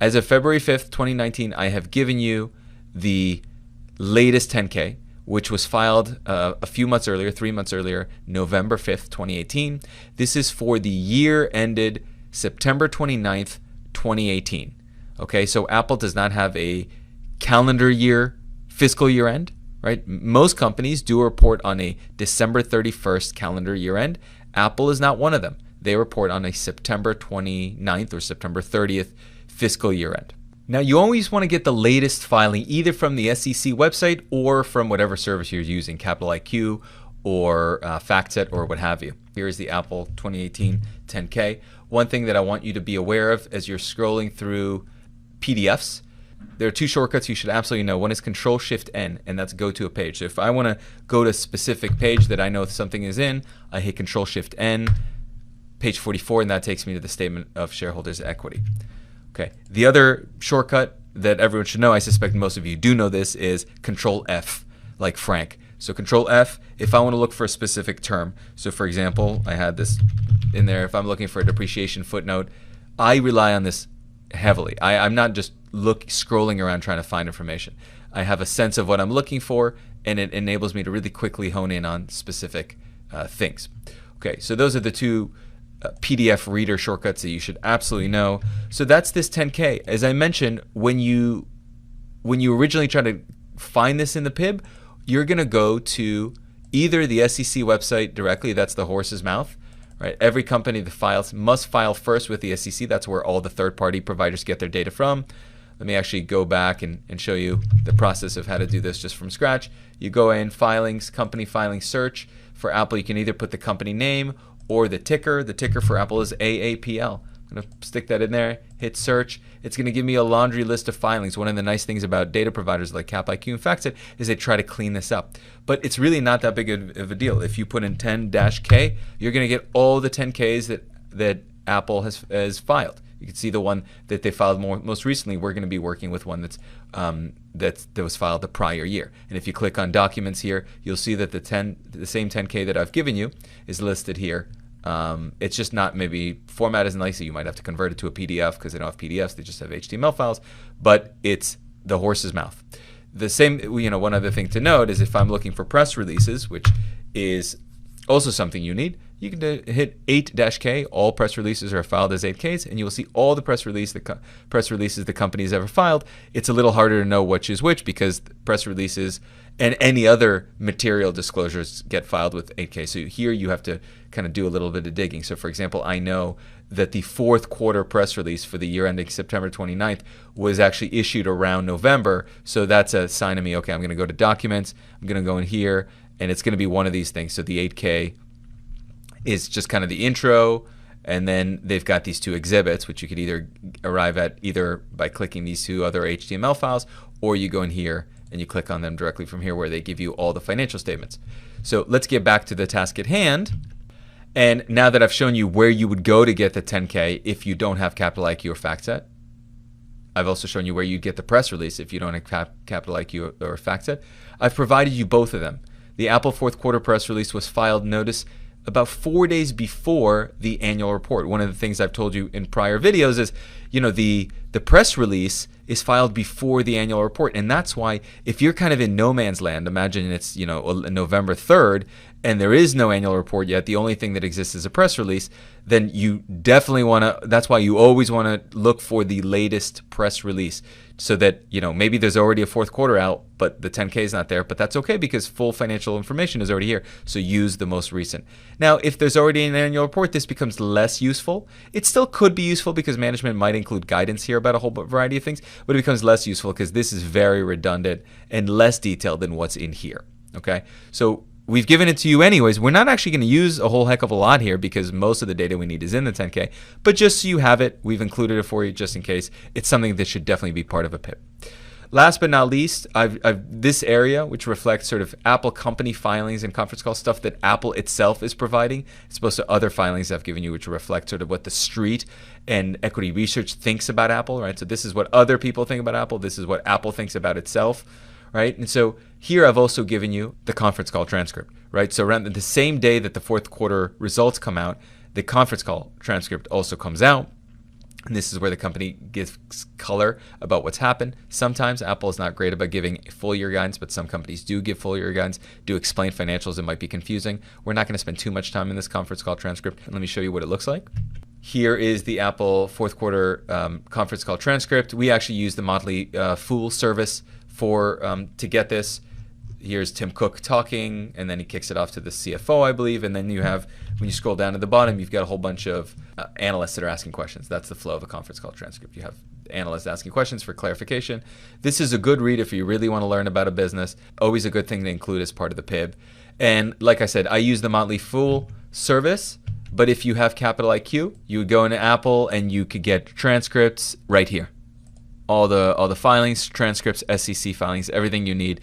As of February 5th, 2019, I have given you the latest 10K, which was filed a few months earlier, 3 months earlier, November 5th, 2018. This is for the year ended September 29th, 2018. Okay, so Apple does not have a calendar year, fiscal year end, right? Most companies do report on a December 31st calendar year end. Apple is not one of them. They report on a September 29th or September 30th fiscal year end. Now, you always want to get the latest filing either from the SEC website or from whatever service you're using, Capital IQ or FactSet or what have you. Here's the Apple 2018 10K. One thing that I want you to be aware of as you're scrolling through PDFs, there are two shortcuts you should absolutely know. One is Control-Shift-N, and that's go to a page. So if I want to go to a specific page that I know something is in, I hit Control-Shift-N, page 44, and that takes me to the statement of shareholders' equity. Okay. The other shortcut that everyone should know, I suspect most of you do know this, is Control-F, like Frank. So Control-F, if I want to look for a specific term. So for example, I had this in there. If I'm looking for a depreciation footnote, I rely on this heavily. I'm not just scrolling around trying to find information. I have a sense of what I'm looking for, and it enables me to really quickly hone in on specific things. Okay, so those are the two PDF reader shortcuts that you should absolutely know. So that's this 10K. As I mentioned, when you originally try to find this in the PIB, you're going to go to either the SEC website directly, that's the horse's mouth, right? Every company that files must file first with the SEC. That's where all the third-party providers get their data from. Let me actually go back and show you the process of how to do this just from scratch. You go in, Filings, Company Filing Search. For Apple, you can either put the company name or the ticker. The ticker for Apple is AAPL. I'm going to stick that in there, hit search. It's going to give me a laundry list of filings. One of the nice things about data providers like Cap IQ and FactSet is they try to clean this up. But it's really not that big of a deal. If you put in 10-K, you're going to get all the 10Ks that Apple has filed. You can see the one that they filed most recently. We're going to be working with one that was filed the prior year. And if you click on Documents here, you'll see that the same 10K that I've given you is listed here. It's just not, maybe format isn't nice, so you might have to convert it to a PDF because they don't have PDFs, they just have HTML files, but it's the horse's mouth. The same, one other thing to note is if I'm looking for press releases, which is also something you need, you can hit 8-K. All press releases are filed as 8Ks, and you will see all the press releases the company has ever filed. It's a little harder to know which is which because press releases and any other material disclosures get filed with 8K. So here you have to kind of do a little bit of digging. So for example, I know that the fourth quarter press release for the year ending September 29th was actually issued around November. So that's a sign of me, okay, I'm going to go to Documents, I'm going to go in here, and it's going to be one of these things. So the 8K is just kind of the intro, and then they've got these two exhibits, which you could either arrive at either by clicking these two other HTML files, or you go in here and you click on them directly from here where they give you all the financial statements. So let's get back to the task at hand. And now that I've shown you where you would go to get the 10K if you don't have Capital IQ or FactSet, I've also shown you where you get the press release if you don't have Capital IQ or FactSet. I've provided you both of them. The Apple fourth quarter press release was filed, notice, about 4 days before the annual report. One of the things I've told you in prior videos is, the press release is filed before the annual report. And that's why if you're kind of in no man's land, imagine it's, November 3rd, and there is no annual report yet, the only thing that exists is a press release, then you definitely want to, that's why you always want to look for the latest press release so that, maybe there's already a fourth quarter out, but the 10K is not there, but that's okay because full financial information is already here. So use the most recent. Now, if there's already an annual report, this becomes less useful. It still could be useful because management might include guidance here about a whole variety of things, but it becomes less useful because this is very redundant and less detailed than what's in here. Okay, so we've given it to you anyways. We're not actually going to use a whole heck of a lot here because most of the data we need is in the 10K, but just so you have it, we've included it for you just in case. It's something that should definitely be part of a PIP. Last but not least, this area, which reflects sort of Apple company filings and conference call stuff that Apple itself is providing, as opposed to other filings I've given you, which reflect sort of what the street and equity research thinks about Apple, right? So this is what other people think about Apple. This is what Apple thinks about itself, right? And so here I've also given you the conference call transcript, right? So around the same day that the fourth quarter results come out, the conference call transcript also comes out. And this is where the company gives color about what's happened. Sometimes Apple is not great about giving full year guidance, but some companies do give full year guidance, do explain financials. It might be confusing. We're not going to spend too much time in this conference call transcript. Let me show you what it looks like. Here is the Apple fourth quarter conference call transcript. We actually use the monthly Fool service to get this. Here's Tim Cook talking, and then he kicks it off to the CFO, I believe. And then you have, when you scroll down to the bottom, you've got a whole bunch of analysts that are asking questions. That's the flow of a conference call transcript. You have analysts asking questions for clarification. This is a good read if you really want to learn about a business. Always a good thing to include as part of the PIB. And like I said, I use the Motley Fool service. But if you have Capital IQ, you would go into Apple and you could get transcripts right here. All the filings, transcripts, SEC filings, everything you need.